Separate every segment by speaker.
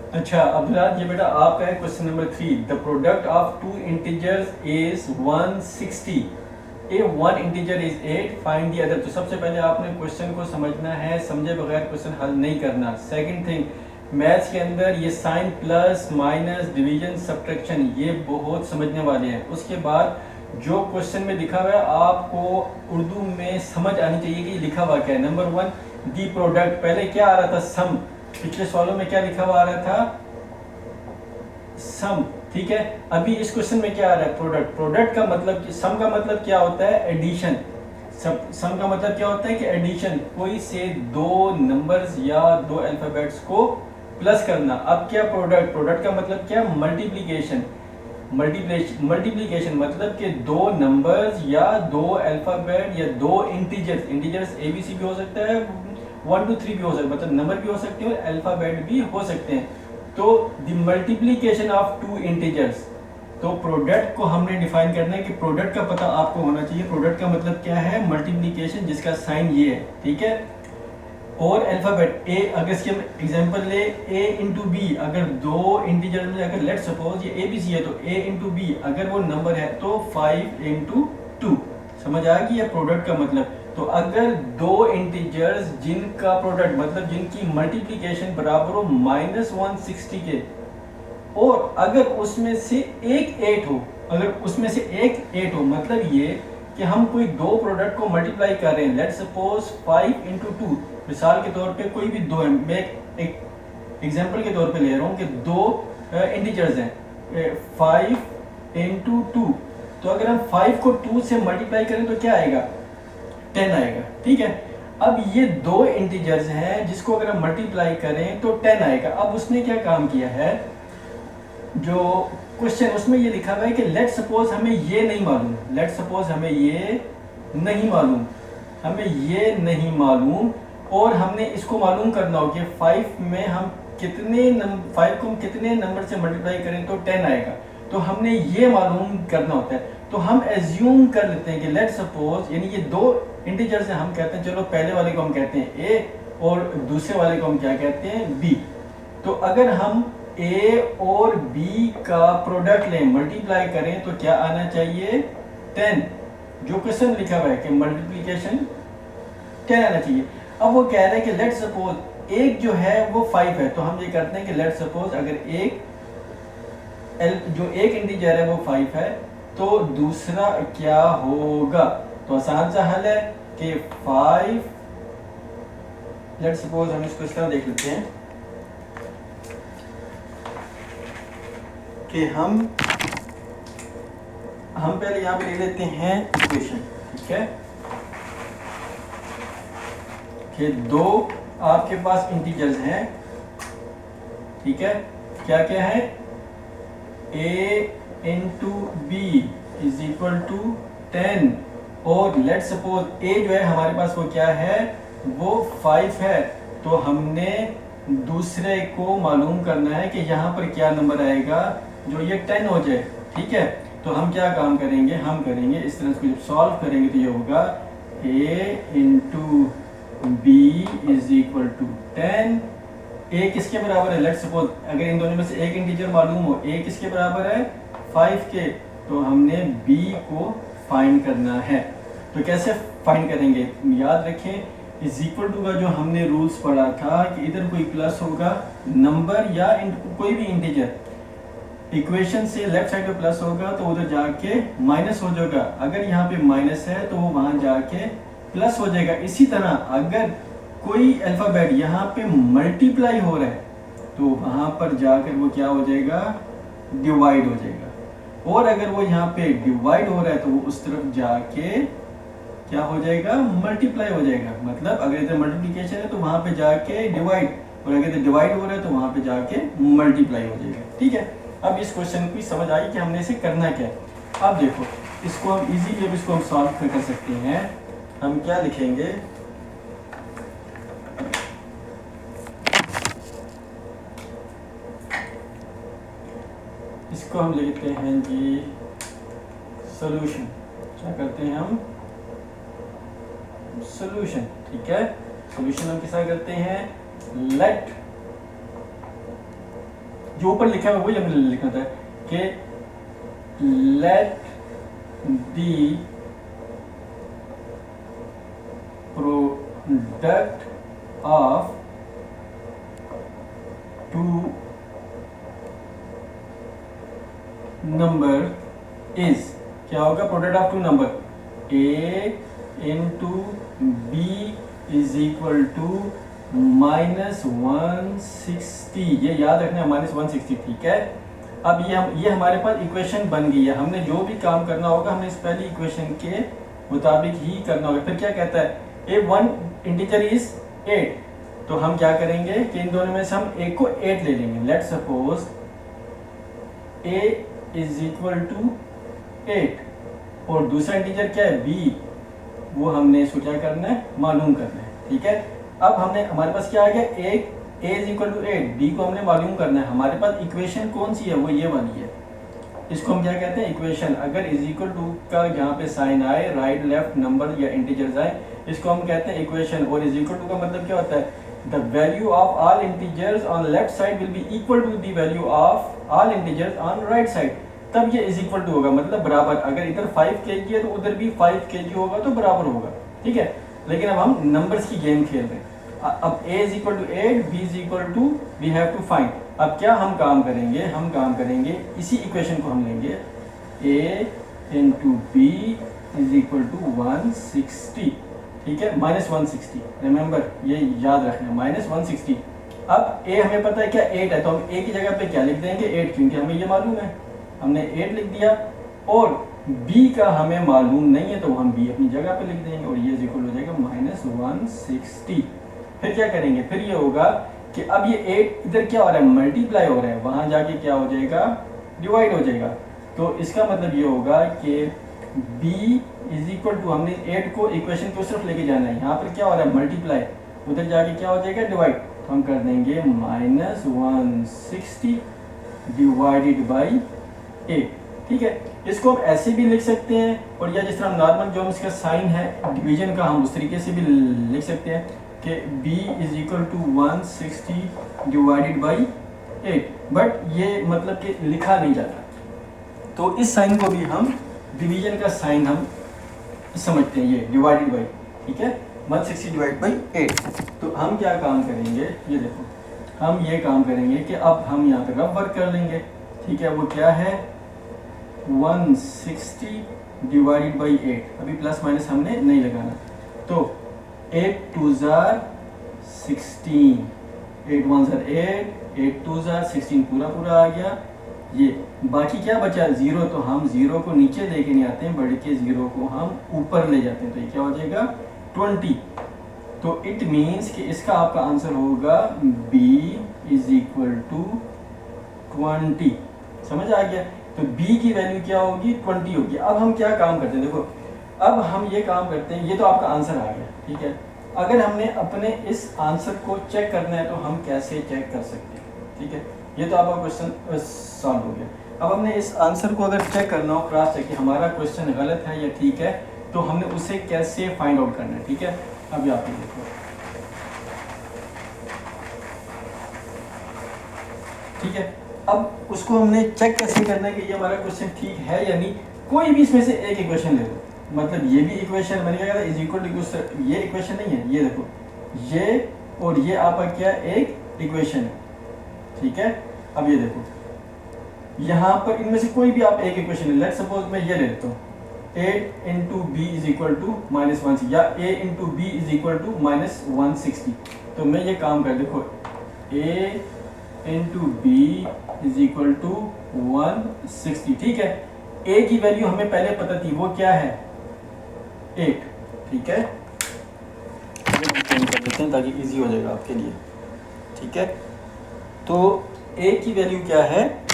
Speaker 1: अच्छा अब्दुल्लाह, ये बेटा आपका है question number 3। The product of two integers is 160। A one integer is 8, find the other. तो सबसे पहले आपने क्वेश्चन को समझना है, समझे बगैर क्वेश्चन हल नहीं करना। सेकंड थिंग, मैथ्स के अंदर ये sign, plus minus, division, subtraction, ये बहुत समझने वाले हैं। उसके बाद जो क्वेश्चन में लिखा हुआ है आपको उर्दू में समझ आनी चाहिए कि लिखा हुआ क्या है। नंबर 1 दी प्रोडक्ट, पहले क्या आ रहा था? सम। पिछले सवालों में क्या लिखा हुआ आ रहा था? सम। ठीक है, अभी इस क्वेश्चन में क्या आ रहा है? प्रोडक्ट। प्रोडक्ट का मतलब, सम का मतलब क्या होता है? एडिशन। सम का मतलब क्या होता है कि एडिशन, कोई से दो नंबर्स या दो अल्फाबेट्स को प्लस करना। अब क्या प्रोडक्ट? प्रोडक्ट का मतलब क्या? मल्टीप्लीकेशन। मल्टीप्लीकेशन मतलब कि दो नंबर्स या दो अल्फाबेट या दो integers. Integers A B C भी हो सकता है, 1 2 3 भी हो सकता है, मतलब नंबर भी हो सकते हैं और अल्फाबेट भी हो सकते हैं। तो the multiplication of two integers. तो प्रोडक्ट को हमने डिफाइन करना है कि प्रोडक्ट का पता आपको होना चाहिए। प्रोडक्ट का मतलब क्या है? मल्टीप्लीकेशन, जिसका साइन ये है। ठीक है, और अल्फाबेट ए, अगर इसके हम एग्जांपल ले, a इंटू बी, अगर दो इंटीजर में अगर लेट सपोज ये ए बी सी है तो a इंटू बी अगर वो नंबर है तो 5 इंटू 2। समझ आ गई है प्रोडक्ट का मतलब? तो अगर दो इंटीजर्स जिनका प्रोडक्ट मतलब जिनकी मल्टीप्लीकेशन बराबर हो -160 के, और अगर उसमें से एक 8 हो, अगर उसमें से एक 8 हो, मतलब ये कि हम कोई दो प्रोडक्ट को मल्टीप्लाई कर रहे हैं। लेट सपोज 5 इंटू 2, मिसाल के तौर पे कोई भी दो है, मैं एक एग्जांपल के तौर पे ले रहा हूँ कि दो इंटीजर्स हैं 5 इंटू 2। तो अगर हम 5 को 2 से मल्टीप्लाई करें तो क्या आएगा? 10 आएगा। ठीक है, अब ये दो इंटीजर्स हैं जिसको अगर हम मल्टीप्लाई करें तो 10 आएगा। अब उसने क्या काम किया है, जो क्वेश्चन उसमें ये लिखा हुआ है कि लेट सपोज हमें ये नहीं मालूम, लेट सपोज हमें ये नहीं मालूम, हमें ये नहीं मालूम, और हमने इसको मालूम करना हो कि 5 में हम कितने 5 को हम कितने नंबर से मल्टीप्लाई करें तो 10 आएगा। तो हमने ये मालूम करना होता है। तो हम एज्यूम कर लेते हैं कि लेट सपोज, यानी ये दो इंटीजर से हम कहते हैं, चलो पहले वाले को हम कहते हैं ए और दूसरे वाले को हम क्या कहते हैं? बी। तो अगर हम ए और बी का प्रोडक्ट लें, मल्टीप्लाई करें तो क्या आना चाहिए? 10। जो क्वेश्चन लिखा हुआ है कि मल्टीप्लीकेशन 10 आना चाहिए। अब वो कह रहे हैं कि लेट सपोज एक जो है वो 5 है, तो हम ये करते हैं कि लेट सपोज अगर एक जो एक इंटीजर है वो 5 है तो दूसरा क्या होगा? तो आसान सा हल है कि 5, लेट सपोज हम इसको इस तरह देख लेते हैं कि हम पहले यहाँ पे ले लेते हैं इक्वेशन। ठीक है, कि दो आपके पास इंटीजर्स हैं। ठीक है, क्या क्या है? a into B is equal to 10, और लेट सपोज a जो है हमारे पास वो क्या है? वो 5 है। तो हमने दूसरे को मालूम करना है कि यहाँ पर क्या नंबर आएगा जो ये 10 हो जाए। ठीक है, तो हम क्या काम करेंगे? हम करेंगे इस तरह से, जब सॉल्व करेंगे तो ये होगा a into B is equal to 10। a किसके बराबर है? लेट सपोज अगर इन दोनों में से एक इंटीजर मालूम हो, a किसके बराबर है? 5 के। तो हमने b को फाइंड करना है। तो कैसे फाइंड करेंगे? याद रखें इज इक्वल टू का जो हमने रूल्स पढ़ा था कि इधर कोई प्लस होगा नंबर या कोई भी इंटीजर, इक्वेशन से लेफ्ट साइड पे प्लस होगा तो उधर जाके माइनस हो जाएगा। अगर यहाँ पे माइनस है तो वो वहां जाके प्लस हो जाएगा। इसी तरह अगर कोई अल्फाबेट यहाँ पे मल्टीप्लाई हो रहा है तो वहां पर जाकर वो क्या हो जाएगा? डिवाइड हो जाएगा। और अगर वो यहाँ पे डिवाइड हो रहा है तो वो उस तरफ जाके क्या हो जाएगा? मल्टीप्लाई हो जाएगा। मतलब अगर इधर मल्टीप्लीकेशन है तो वहां पे जाके डिवाइड, और अगर इधर डिवाइड हो रहा है तो वहां पे जाके मल्टीप्लाई हो जाएगा। ठीक है, अब इस क्वेश्चन की समझ आई कि हमने इसे करना क्या है। अब देखो इसको हम इजीली, अब इसको हम सॉल्व कर सकते हैं। हम क्या लिखेंगे? इसको हम लिखते हैं जी सॉल्यूशन। क्या करते हैं हम? सॉल्यूशन। ठीक है, सॉल्यूशन हम किसका करते हैं? लेट जो ऊपर लिखा है वही हमने लिखना था कि let the product of two number is, क्या होगा, product of two number A into B is equal to -160। ये याद रखना है, -160, ठीक है। अब ये हमारे पास इक्वेशन बन गई है। हमने जो भी काम करना होगा हमें इस पहली इक्वेशन के मुताबिक ही करना होगा। फिर क्या कहता है, ए वन इंटीजर इज 8, तो हम क्या करेंगे कि इन दोनों में से हम एक को 8 ले लेंगे। Let suppose a is equal to 8 और दूसरा इंटीजर क्या है, b, वो हमने इसको क्या करना है, मालूम करना है, ठीक है। अब हमने, हमारे पास क्या आ गया, एक a is equal to 8, b को हमने मालूम करना है। हमारे पास इक्वेशन कौन सी है, वो ये वाली है। इसको हम क्या कहते हैं, इक्वेशन। अगर इज इक्वल टू का यहाँ पे साइन आए, राइट लेफ्ट नंबर या इंटीजर्स आए, इसको हम कहते हैं इक्वेशन। और इज इक्वल टू का मतलब क्या होता है, the value of all integers on left side will be equal to the value of all integers on right side. तब ये इज इक्वल टू होगा, मतलब बराबर। अगर इधर 5 kg है तो उधर भी 5 kg होगा, तो बराबर होगा, ठीक है। लेकिन अब हम नंबर्स की गेम खेल रहे हैं। अब a is equal to 8, b is equal to, we have to find. अब क्या हम काम करेंगे, हम काम करेंगे इसी इक्वेशन को हम लेंगे, a into B is equal to 160, ठीक है, -160। रिमेंबर, ये याद रखना, -160। अब a हमें पता है क्या, 8 है, तो हम a की जगह पे क्या लिख देंगे, 8, क्योंकि हमें ये मालूम है, हमने 8 लिख दिया। और b का हमें मालूम नहीं है, तो हम b अपनी जगह पे लिख देंगे, और ये इज इक्वल हो जाएगा -160। फिर क्या करेंगे, फिर ये होगा कि अब ये 8 इधर क्या हो रहा है, मल्टीप्लाई हो रहा है, वहां जाके क्या हो जाएगा, डिवाइड हो जाएगा। तो इसका मतलब ये होगा कि b इज इक्वल टू, हमने 8 को इक्वेशन की उस तरफ लेके जाना है, यहाँ पर क्या हो रहा है, मल्टीप्लाई, उधर जाके क्या हो जाएगा, डिवाइड। तो हम कर देंगे -160 डिवाइडेड बाई 8, ठीक है। इसको हम ऐसे भी लिख सकते हैं, और या जिस तरह नॉर्मल जो इसका साइन है डिवीजन का, हम उस तरीके से भी लिख सकते हैं कि b is equal to 160 divided by 8, but ये मतलब कि लिखा नहीं जाता। तो इस साइन को भी हम डिवीजन का साइन हम समझते हैं, ये डिवाइडेड बाई, ठीक है, 160 डिवाइड बाई 8। तो हम क्या काम करेंगे, ये देखो, हम ये काम करेंगे कि अब हम यहाँ पे रफ वर्क कर लेंगे, ठीक है। वो क्या है, 160 डिवाइडेड बाई 8, अभी प्लस माइनस हमने नहीं लगाना। तो 8 2 जार 16, 8 1 जार 8, 8 2 जार 16, पूरा पूरा आ गया। ये बाकी क्या बचा, 0, तो हम 0 को नीचे लेके नहीं आते हैं, बढ़ के 0 को हम ऊपर ले जाते हैं, तो ये क्या हो जाएगा, 20। तो इट मीन्स कि इसका आपका आंसर होगा b इज इक्वल टू 20। समझ आ गया। तो b की वैल्यू क्या होगी, 20 होगी। अब हम क्या काम करते हैं, देखो, अब हम ये काम करते हैं, ये तो आपका आंसर आ गया, ठीक है। अगर हमने अपने इस आंसर को चेक करना है तो हम कैसे चेक कर सकते हैं, ठीक है। ये तो आपका क्वेश्चन सॉल्व हो गया। अब हमने इस आंसर को अगर चेक करना हो, क्रॉस चेक कि हमारा क्वेश्चन गलत है या ठीक है, तो हमने उसे कैसे फाइंड आउट करना है, ठीक है। अभी आप देखो, ठीक है। अब उसको हमने चेक कैसे करना है कि ये हमारा क्वेश्चन ठीक है या नहीं। कोई भी इसमें से एक इक्वेशन ले लो, मतलब ये भी इक्वेशन बन गया, इज इक्वल टू, ये इक्वेशन नहीं है, ये देखो, ये और ये आपका क्या, एक इक्वेशन है, ठीक है। अब ये देखो, यहाँ पर इनमें से कोई भी आप एक इक्वेशन ले, लेट्स सपोज मैं ये ले लेता हूँ, 8 into B is equal to -160, या a into B is equal to -160। तो मैं ये काम कर, देखो, a into B is equal to 160, ठीक है। a की वैल्यू हमें पहले पता थी, वो क्या है, 8, ठीक है। चेंज कर देते हैं ताकि इजी हो जाएगा आपके लिए, ठीक है। तो a की वैल्यू क्या है,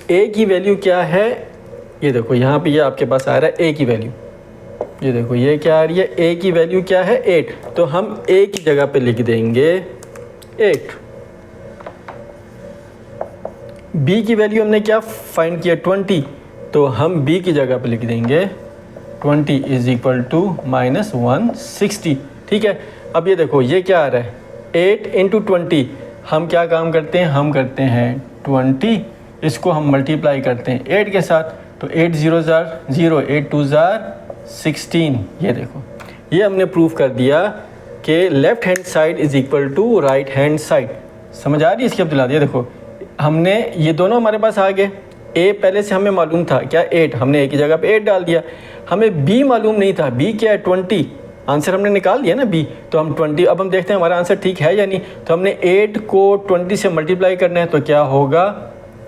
Speaker 1: a की वैल्यू क्या है, ये देखो यहाँ पे ये आपके पास आ रहा है a की वैल्यू, ये देखो ये क्या आ रही है, a की वैल्यू क्या है, 8। तो हम a की जगह पे लिख देंगे 8। b की वैल्यू हमने क्या फाइंड किया, 20, तो हम b की जगह पे लिख देंगे 20 इज इक्वल टू माइनस 160। ठीक है, अब ये देखो ये क्या आ रहा है, 8 इंटू 20। हम क्या काम करते हैं, हम करते हैं 20, इसको हम मल्टीप्लाई करते हैं 8 के साथ, तो 8 0 ज़ार 0, 8 2 ज़ार 16। ये देखो ये हमने प्रूव कर दिया कि left hand side is equal to right hand side. समझ आ रही है इसकी अब्दुल्ला? ये देखो हमने ये दोनों हमारे पास आ गए। ए पहले से हमें मालूम था क्या 8, हमने ए की जगह पे 8 डाल दिया। हमें बी मालूम नहीं था, बी क्या है 20, आंसर हमने निकाल दिया ना बी, तो हम 20, अब हम देखते हैं हमारा आंसर ठीक है या नहीं। तो हमने 8 को 20 से मल्टीप्लाई करना है, तो क्या होगा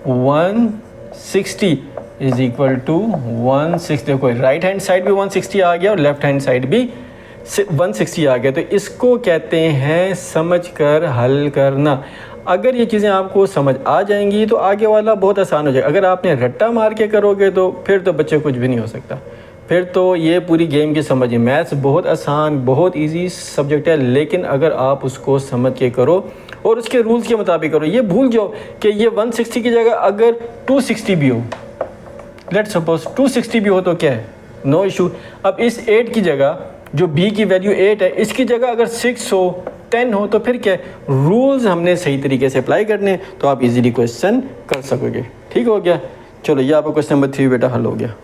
Speaker 1: 160 इज इक्वल टू 160। देखो राइट हैंड साइड भी 160 आ गया और लेफ्ट हैंड साइड भी 160 आ गया। तो इसको कहते हैं समझ कर हल करना। अगर ये चीज़ें आपको समझ आ जाएंगी तो आगे वाला बहुत आसान हो जाएगा। अगर आपने रट्टा मार के करोगे तो फिर तो बच्चे कुछ भी नहीं हो सकता, फिर तो ये पूरी गेम की समझिए। मैथ्स बहुत आसान, बहुत इजी सब्जेक्ट है, लेकिन अगर आप उसको समझ के करो और उसके रूल्स के मुताबिक करो। ये भूल जाओ कि ये 160 की जगह अगर 260 भी हो, लेट्स सपोज 260 भी हो तो क्या है, नो इशू। अब इस 8 की जगह जो b की वैल्यू 8 है, इसकी जगह अगर 6 हो 10 हो तो फिर क्या है, रूल्स हमने सही तरीके से अप्लाई करने, तो आप इजीली क्वेश्चन कर सकोगे। ठीक हो गया, चलो ये आपका क्वेश्चन नंबर 3 बेटा हल हो गया।